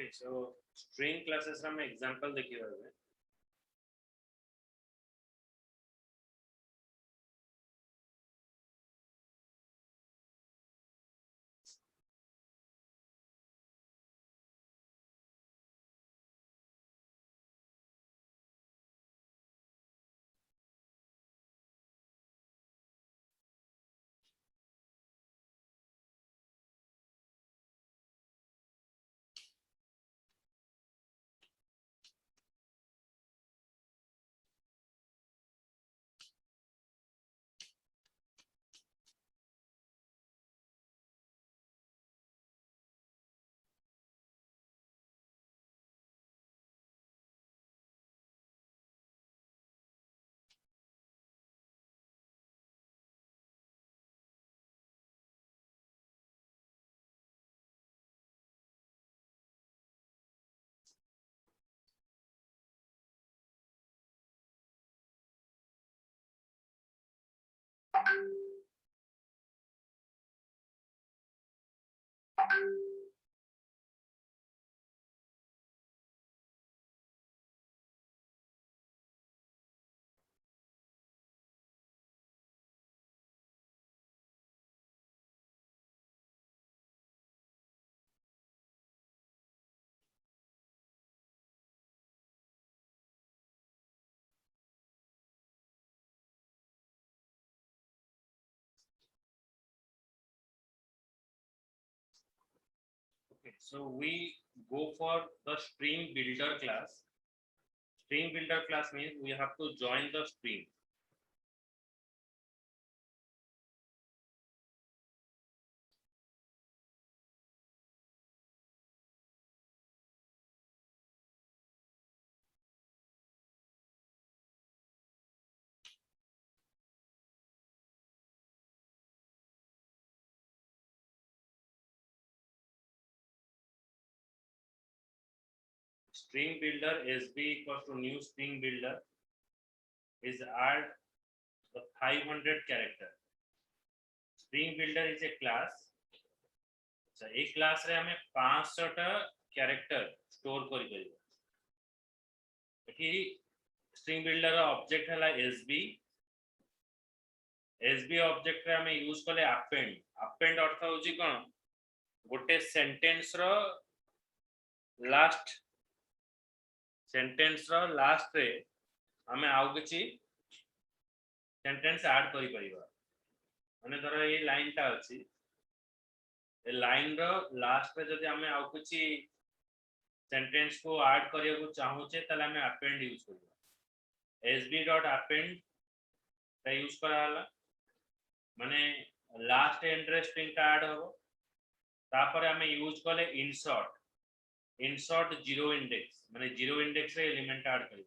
Okay, so string classes ram example देखिए बारे Okay, so we go for the string builder class. String builder class means we have to join the string. String builder SB equals to new string builder is add the 500 character. String builder is a class. So a class रे हमें 500 टा character store करी करी. एठी string builder object है ला SB. SB object रे हमें use कले append. Append अर्थ होची कौन? गोटे sentence रो last sentence रो last रे हमें आउ किछि sentence add करी परिबा. माने धर ये लाइन टा अछि ए लाइन रो लास्ट पे जदि हमें आउ किछि सेंटेंस को ऐड करिया को चाहूचे तले हमें अपेंड यूज करबा. sb.append ता यूज कराला माने लास्ट एंट्री स्ट्रिंग का ऐड हो तापर हमें यूज करले insert जीरो इंडेक्स माने जीरो इंडेक्स रे एलिमेंट ऐड करबा.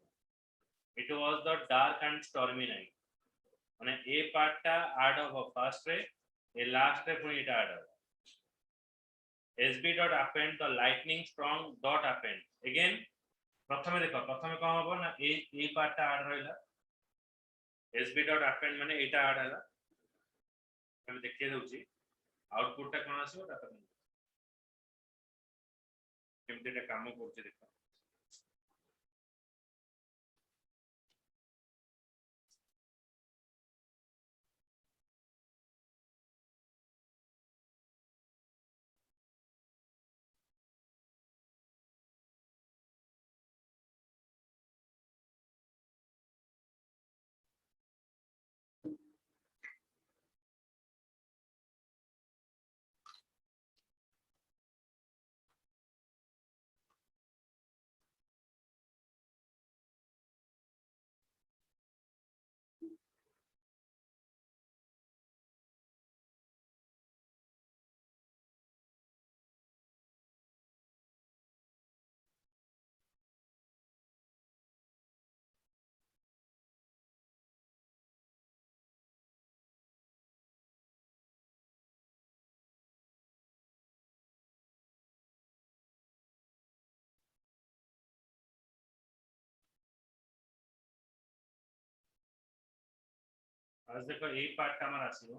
It was the dark and stormy night माने ए पार्ट टा ऐड हो फर्स्ट रे ए लास्ट रे पुनी इटा ऐड हो. sb.append the lightning strong dot append again प्रथमे देखो प्रथमे कौन होबो ना ए पार्ट टा ऐड रहला sb.append माने एटा ऐड हला हम देखिए दउची आउटपुट टा कोन आसीबो ता केमते टा काम करछ देखो. आज देखो ए पार्ट टा हमारा आसीबो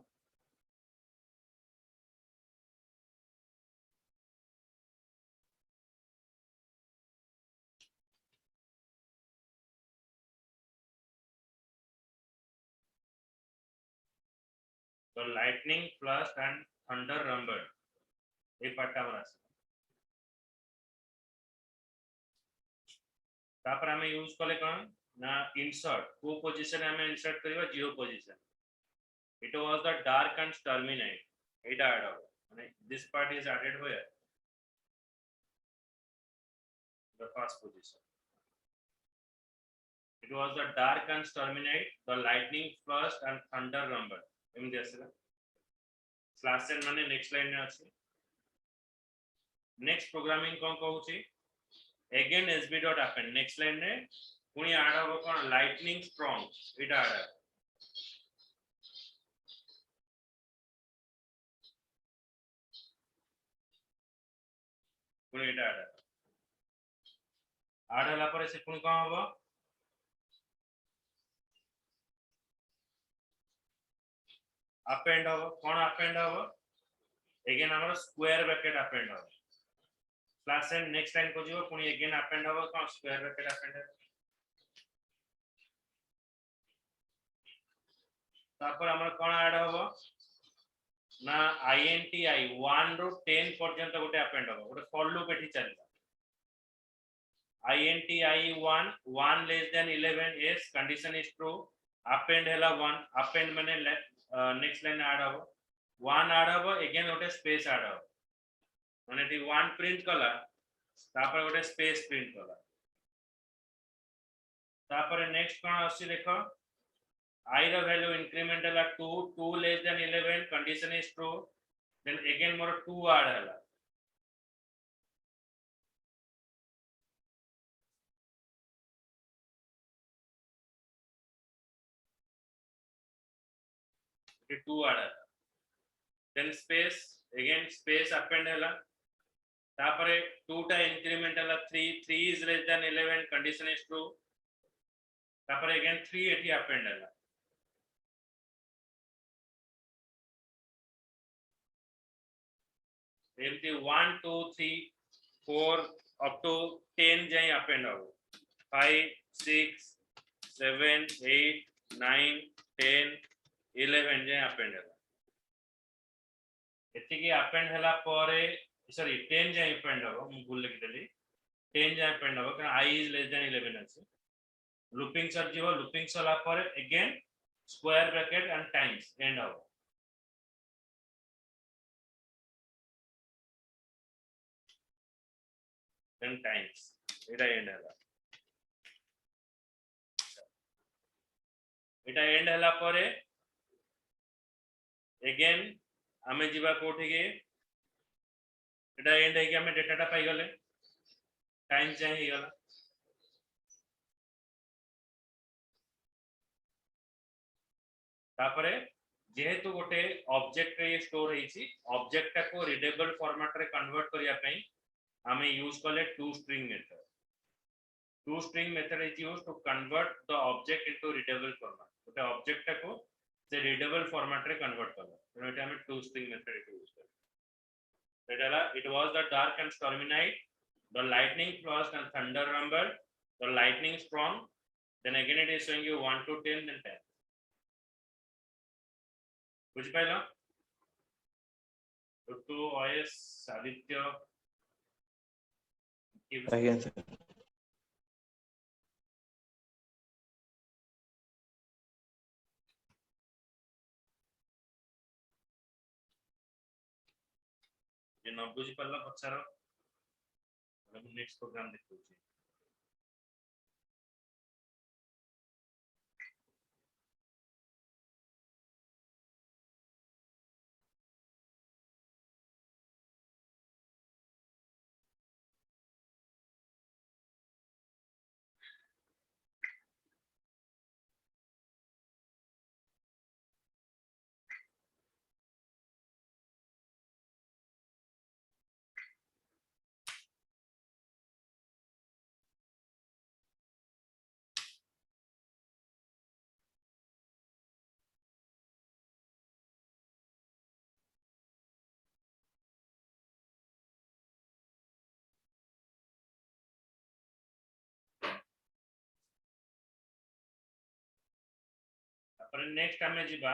the lightning flashed and thunder rumbled A part हमर आसे तापर हमें यूज कले कोन ना इंसर्ट को पोजीशन हमें इंसर्ट करबा 0 position it was the dark and stormy night Etah add हो माने this part is added where the first position it was the dark and stormy night the lightning flashed and thunder rumbled एम दिसला slash and माने next line में अछि next programming कोन कहूची again sb dot append next line रे पुनी add हो कोन lightning strong एटा ऐड पुनी एटा ऐड हला पर से पुनी कोन होबो append होबो कोन append होबो again हमर स्क्वायर ब्रैकेट append होबो स्लैश एंड नेक्स्ट लाइन को जो पुनी again append होबो कोन स्क्वायर ब्रैकेट append तापर हमर कोन ऐड होबो ना inti 1 रो 10 पर्यंत गोटे append होबो गोटे for loop एठी चलबा inti 1 less than 11 yes condition is true append hela 1 append माने नेक्स्ट लाइन ऐड होबो 1 ऐड होबो अगेन गोटे स्पेस ऐड होबो माने ती 1 प्रिंट कला तापर गोटे स्पेस प्रिंट कला तापर नेक्स्ट कोन आसी देखो I the value increment hela 2 less than 11 condition is true then again more 2 add hela it 2 add hela then space again space append hela तापरे 2 टा increment hela 3 is less than 11 condition is true तापरे again 3 एठी append hela एमती 1 2 3 4 up to 10 जाई append हो 5 6 7 8 9 10 11 जाई append हला एति की append हला परे सॉरी 10 जाई append हो मु भूल लिख देली 10 जाई append हो कारण I is less than 11 আছে looping सर जीवो looping सला परे again square bracket and times end हो then times एटा end हला एटा end हला परे again हमें जीवा कोठी के एटा end है कि हमें डेटाटा पाई गले टाइम चाहिए गला तापरे जेहेतु गोटे ऑब्जेक्ट रे स्टोर हेची ऑब्जेक्ट को रीडेबल फॉर्मेट रे कन्वर्ट करिया पई हमें यूज करले to string method is used to convert the object into readable format गोटे ऑब्जेक्ट को से रीडेबल फॉर्मेट रे कन्वर्ट करला तो एटा हमें टू स्ट्रिंग मेथड यूज कर एटाला it was the dark and stormy night the lightning flashed and thunder rumbled the lightning strong then again it is showing you 1 to 10 then 10 बुझ pilo तो OS Aditya again sir जे न बुझ पाला पछारो हम next programme देखू छी पर नेक्स्ट हमें जीबा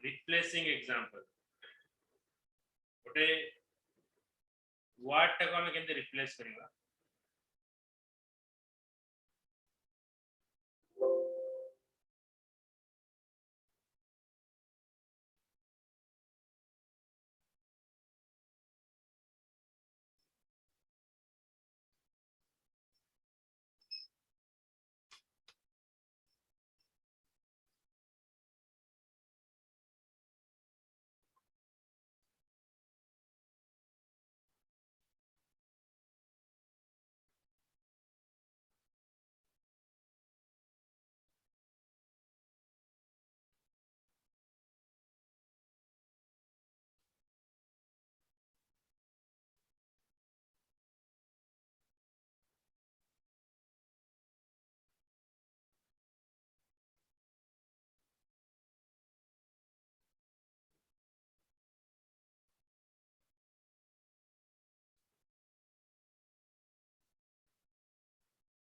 रिप्लेसिंग एग्जांपल गोटे वर्ड टाको हम केमते रिप्लेस करबा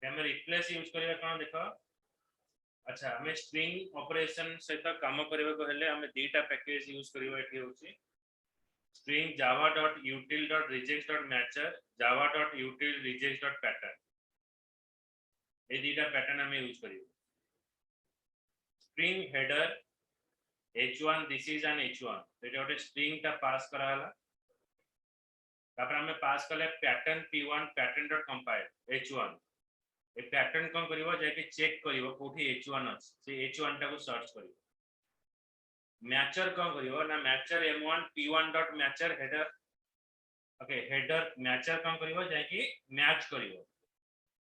हमें रिप्लेस यूज करबा कोन देखो अच्छा हमें स्ट्रिंग ऑपरेशन सहित काम करबा को हेले हमें दीटा पैकेज यूज करबा एठी होची string java.util.regex.matcher java.util.regex.pattern ए दीटा पैटर्न हमें यूज करियो string header h1 this is an h1 एटा गोटे स्ट्रिंग ता पास कराला तापर हमें पास करले पैटर्न p1 pattern.compile h1 ए पैटर्न कोन करिवो जे कि चेक करिवो कोठी h1 अछि से h1 टा को सर्च करिवो मैचर कोन करिवो ना matcher m1 p1.matcher header okay header matcher कोन करिवो जे कि मैच करिवो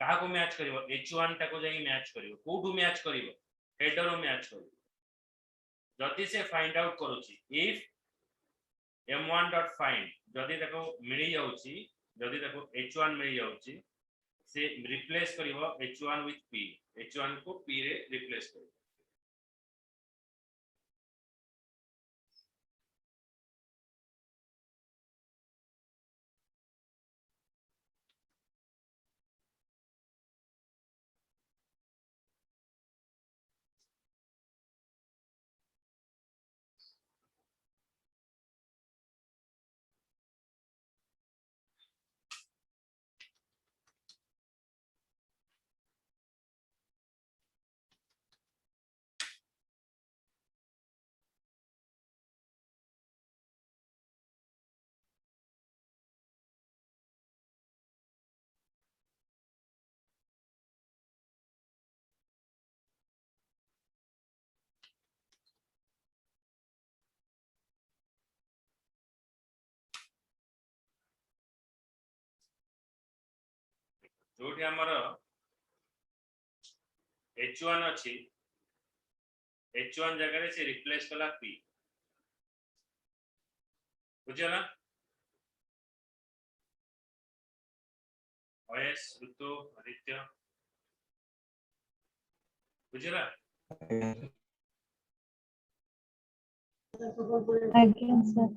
कहा को मैच करिवो h1 टा को जे मैच करिवो कोठू मैच करिवो हेडर रो मैच करिवो जति से फाइंड आउट करूची इफ m1.find जदि देखो मिली जाउची जदि देखो h1 मिली जाउची से replace करिवो h1 with p h1 को p रे रिप्लेस करिवो जोठी हमर h1 अछि h1 जगह रे से रिप्लेस कला p बुझला ओएस ऋतु आदित्य बुझला Again, sir.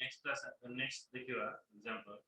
Next class next देखियो example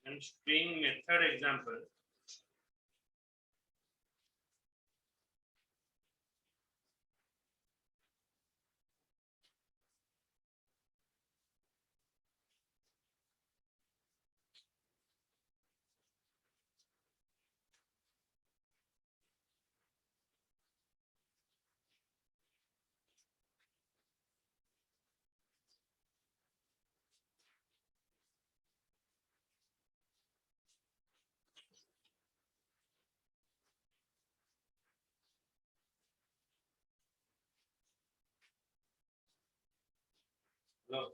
and string method example. Hello.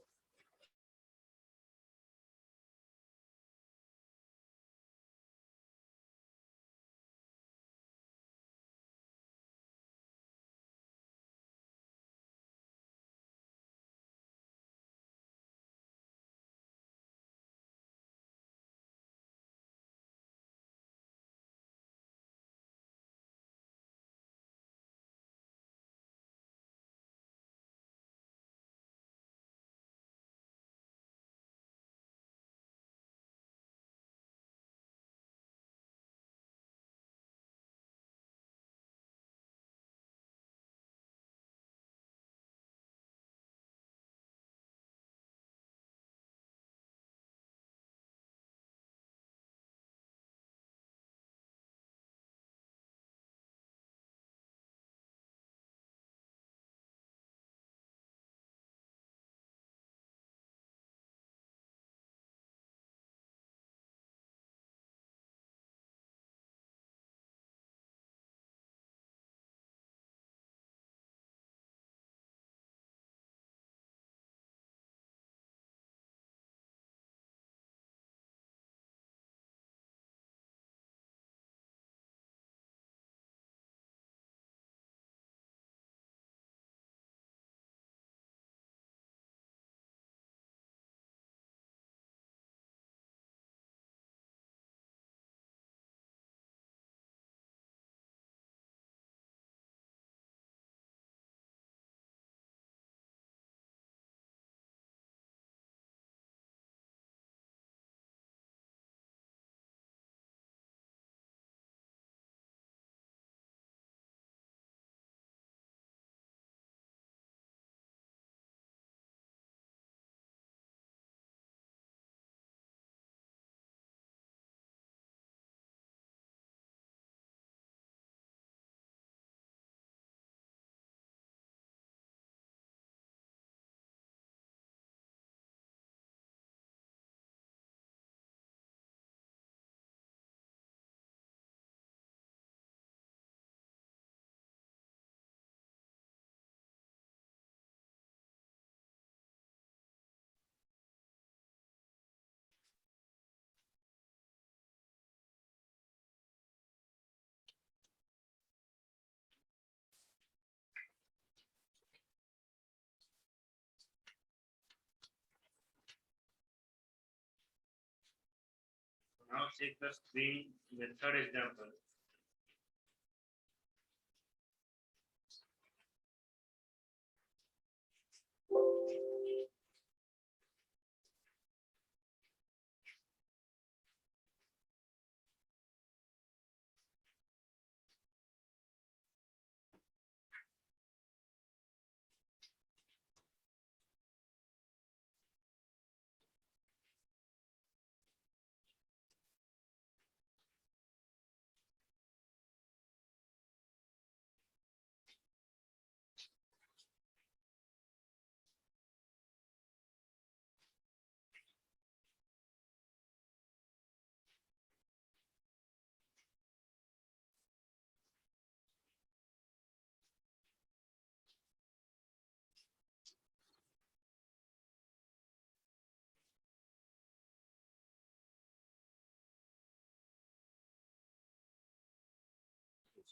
Now check the string method example.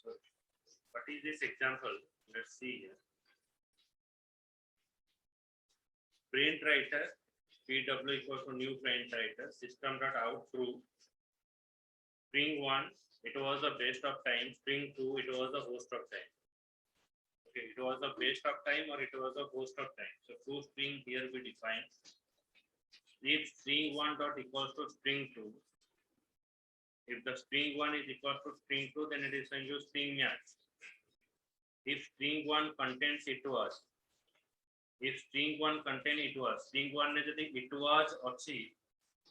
So, what is this example? Let's see here. Print writer, PW equals to new print writer, system.out true. String 1, it was the best of time. String 2, it was the host of time. Okay, it was the best of time or it was the host of time. So two string here we define. If string 1 dot equals to string 2, If the string 1 is equal to string 2, then it is showing you string match. If string 1 contains it was, if string 1 contain it was, string 1 ने यदि it was अच्छी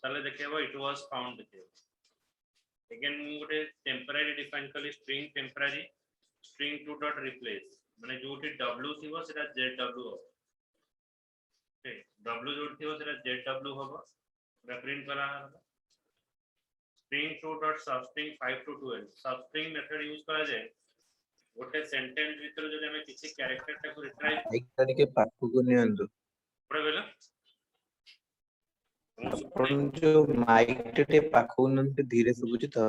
ताले देखेबो it was found देखेबो. Again मु गोटे temporary define कली string temporary string 2 dot replace माने जोटी w थिबो सेटा zw हो. ओके w जोटी थिबो सेटा zw होबो. एटा प्रिंट करा हबो. string 2 dot substring 5 to 12 substring method use करा जाय गोटे सेंटेंस भीतर जदि हमें किसी कैरेक्टर टाइप रिट्राइव एक तरीके पाखु को नियंतु पड़े बेला अपन जो माइक टे पाखु नंते धीरे सुबुची तो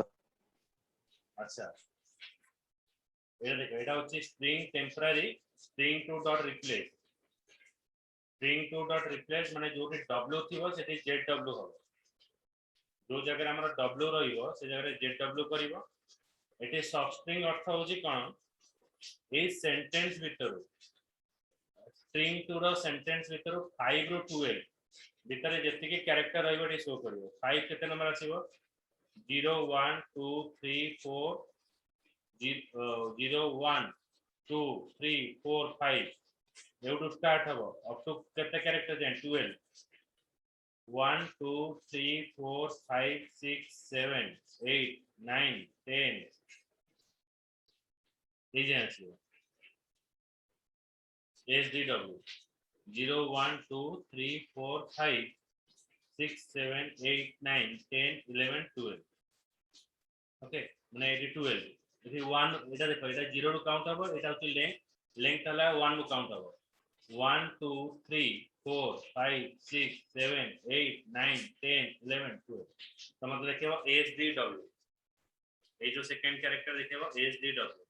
अच्छा ये देखो एटा होची string temporary string 2 dot replace string 2 dot replace माने जोटी w थिबो सेठी zw हो जो जगह हमर w रहिबो से जगह zw करिवो एटी सबस्ट्रिंग अर्थ होची कोन ए सेंटेंस भीतर string 2 रो सेंटेंस भीतर 5 रो 12 भीतर जति के कैरेक्टर रहिबो टी शो करिवो 5 केते नंबर आसीबो 0 1 2 3 4 0 1 2 3 4 5 एवडू स्टार्ट हबो अप टू केते कैरेक्टर जे 12 1 2 3 4 5 6 7 8 9 10 ये आसीबो SDW 0 1 2 3 4 5 6 7 8 9 10 11 12 ओके माने 12 if 1 এটা দেখো এটা 0 টু কাউন্ট হবে এটা হচ্ছে লেংথ হলো 1 টু কাউন্ট হবে 1 2 3 4 5 6 7 8 9 10 11 12 तो मतलब देखियो SDW এই जो सेकंड कैरेक्टर देखियो SDW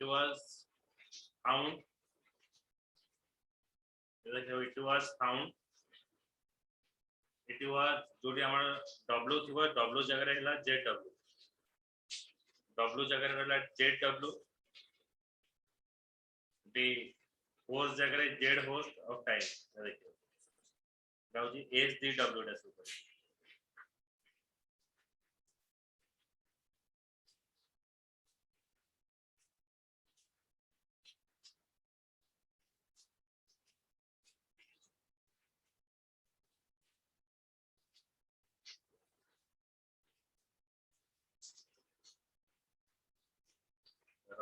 it was found it was found it was जोडी हमर w थिबो w जगह रे हला zw w जगह रे हला zw the host जगह रे z host of time देखियो राउजी SDW दा सुपर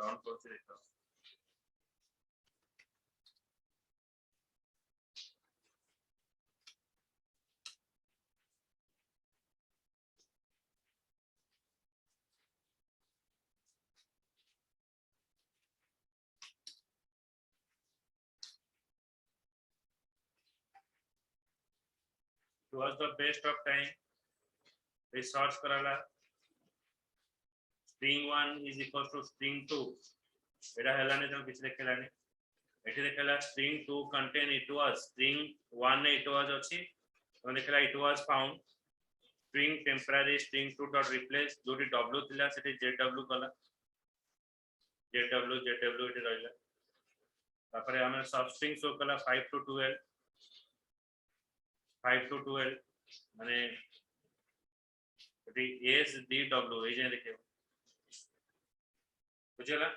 राउंड पर से देखो it was the best of time resource कराला string 1 is equal to string 2 एटा हेलाने तो किछ देखेलाने एठी देखेला string 2 contain it was string 1 ने it was अछि तो देखेला it was found string temporary string 2 dot replace जोटी w थिला सेठी zw कला zw एठी रहला तापरे हम सब string शो कला 5 to 12 5 to 12 माने एठी SDW ए जे देखियो बुझला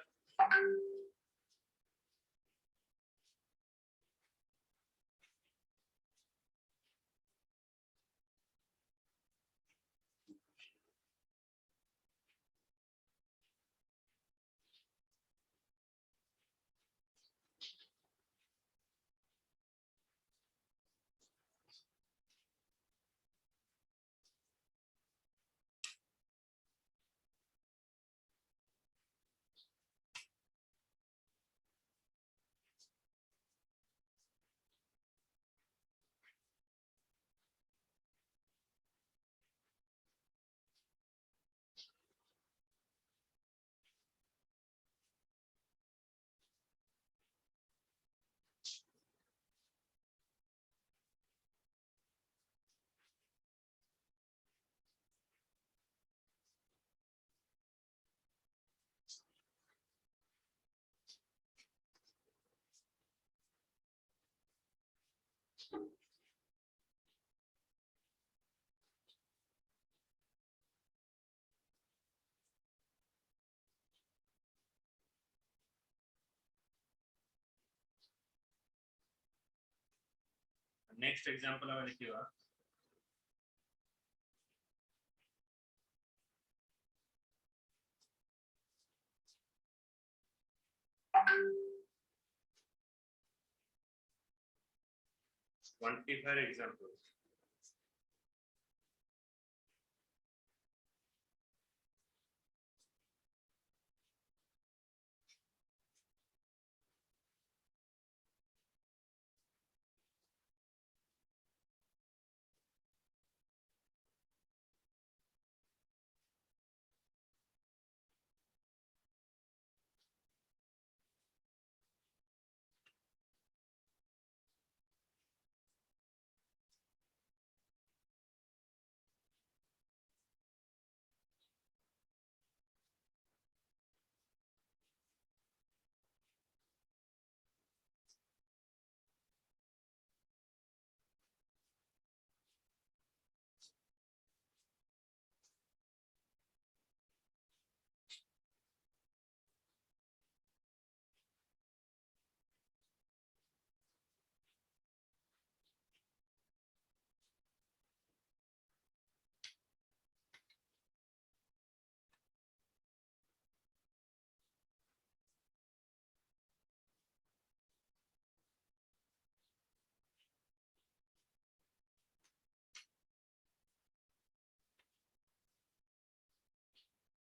नेक्स्ट एग्जांपल हम लिखिबा quantifier example.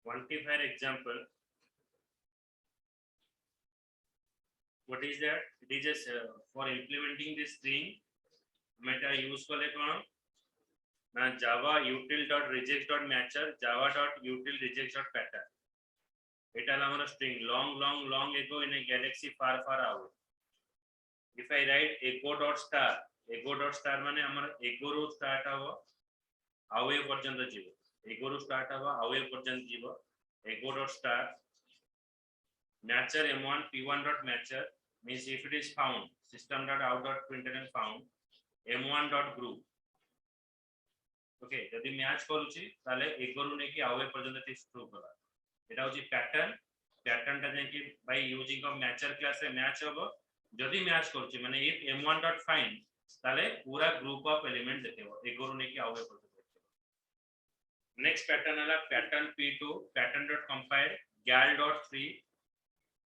Quantifier example. What is that? It is just for implementing this string meta use kale kono na java util.regex.matcher java.util regex.pattern. Eta la amara string long ago in a galaxy far out. If I write echo.star mane amara echo ru start habo away porjanto jibo echo ru start habo away porjanto jibo echo.star matcher m1 p1.matcher means if it is found system.out.println found m1.group. okay যদি match করুছি তাহলে echo ru neki away porjanto text through করা এটা হচ্ছে প্যাটার্নটা নাকি by using of ম্যাচার ক্লাসে match হবে যদি ম্যাচ করছে মানে if m1.find তাহলে पूरा ग्रुप ऑफ एलिमेंट देखेबो echo ru neki away porjanto next pattern है pattern p2 pattern.compile gal.3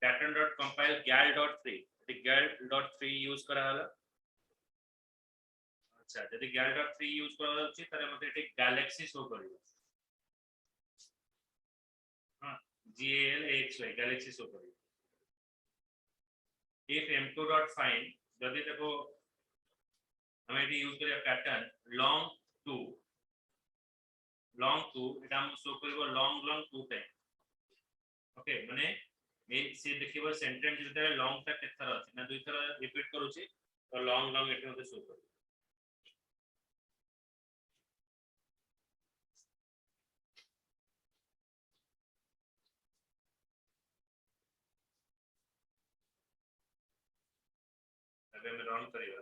pattern.compile gal.3 the gal.3 use करा हला अच्छा यदि gal.3 यूज करा होछि तारे मते एटी गैलेक्सी शो करिवो हां galaxy गैलेक्सी शो करिवो if m2.find यदि देखो हम एटी यूज करिया पैटर्न long 2 এটা हम शो करिवो long 2 टाइम ओके माने ए से देखिबो सेंटेंस जेते लॉन्ग ता केथर अछि ना दुई थर रिपीट करूची तो लॉन्ग एटे मते शो करू अबे हम run करिवा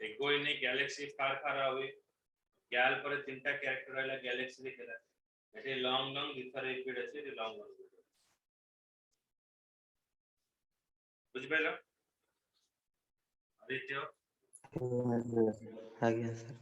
echo in a galaxy far away gal पर तीनटा कैरेक्टर रहला गैलेक्सी लिखेला एटे long दिथर रिपीट अछि एटे long बुझ पाइलो आदित्य आज्ञा sir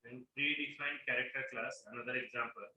and predefined character class, another example.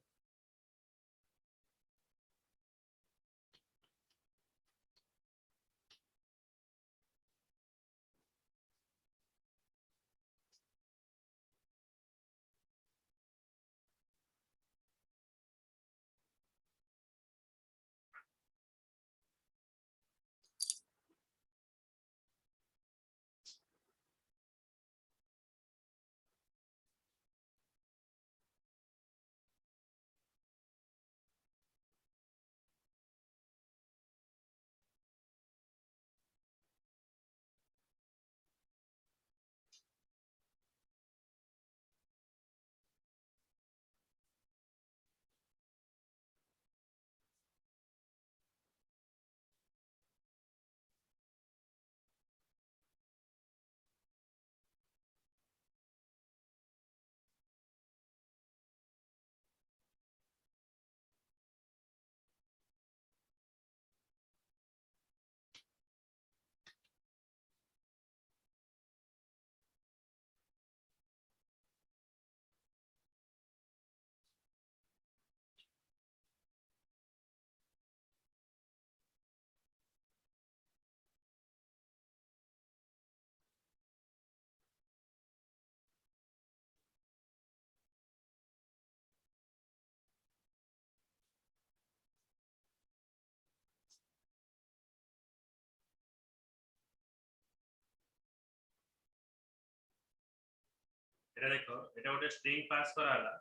এটা দেখো, এটা ওটা স্ট্রিং পাস করা হলা,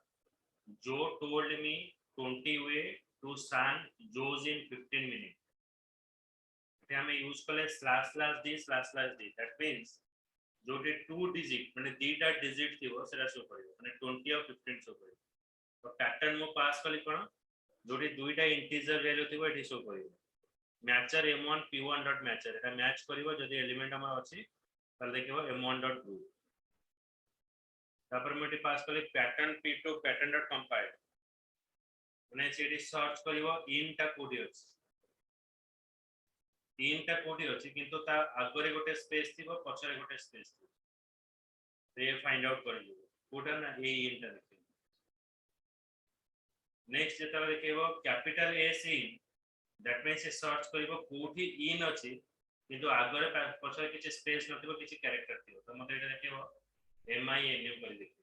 জো told me 20 way to sun Joe's in 15 minutes. এটা আমি ইউজ করলে slash slash D slash slash D, that means Jote 2 digit माने दीटा डिजिट थिबो सेटा शो करिवो, माने 20 और 15 शो करिवो। तो पैटर्न मो पास कली कोन जोटे दुईटा इंटीजर वैल्यू थिबो एठी शो करिवो। Matcher m1 p1 dot matcher एटा मैच करिवो जदि एलिमेंट हमर अछि ताले देखिवो m1 डॉट ग्रुप। तापर मेटी पास कली pattern p2 pattern dot compile, माने सेठी सर्च करिवो इन टा कोडी अछि, इन टा कोडी अछि किंतु ता आगरे गोटे स्पेस थिबो पछरे गोटे स्पेस थिबो, they find out कर लियो कोटा ना ए इन टा देखियो। नेक्स्ट जेता देखियो capital S in, that means a search करिवो कोठी इन अछि किंतु आगरे पछरे किछ स्पेस नथिबो किछ कैरेक्टर थिबो, तो मते एटा देखियो एम आई एन यू कर देखियो।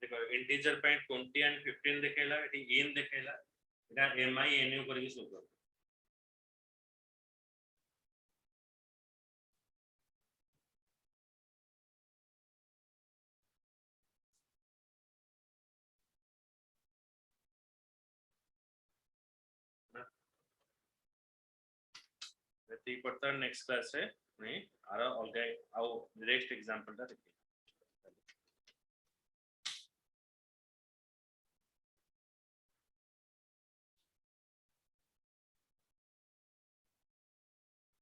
देखो इंटीजर पे 20 एंड 15 देखेला, एटी इन देखेला, एटा एम आई एन यू करके शो कर। एती पड़ता नेक्स्ट क्लास रे नहीं आरो अलगा आउ नेक्स्ट एग्जांपल ता देखिए।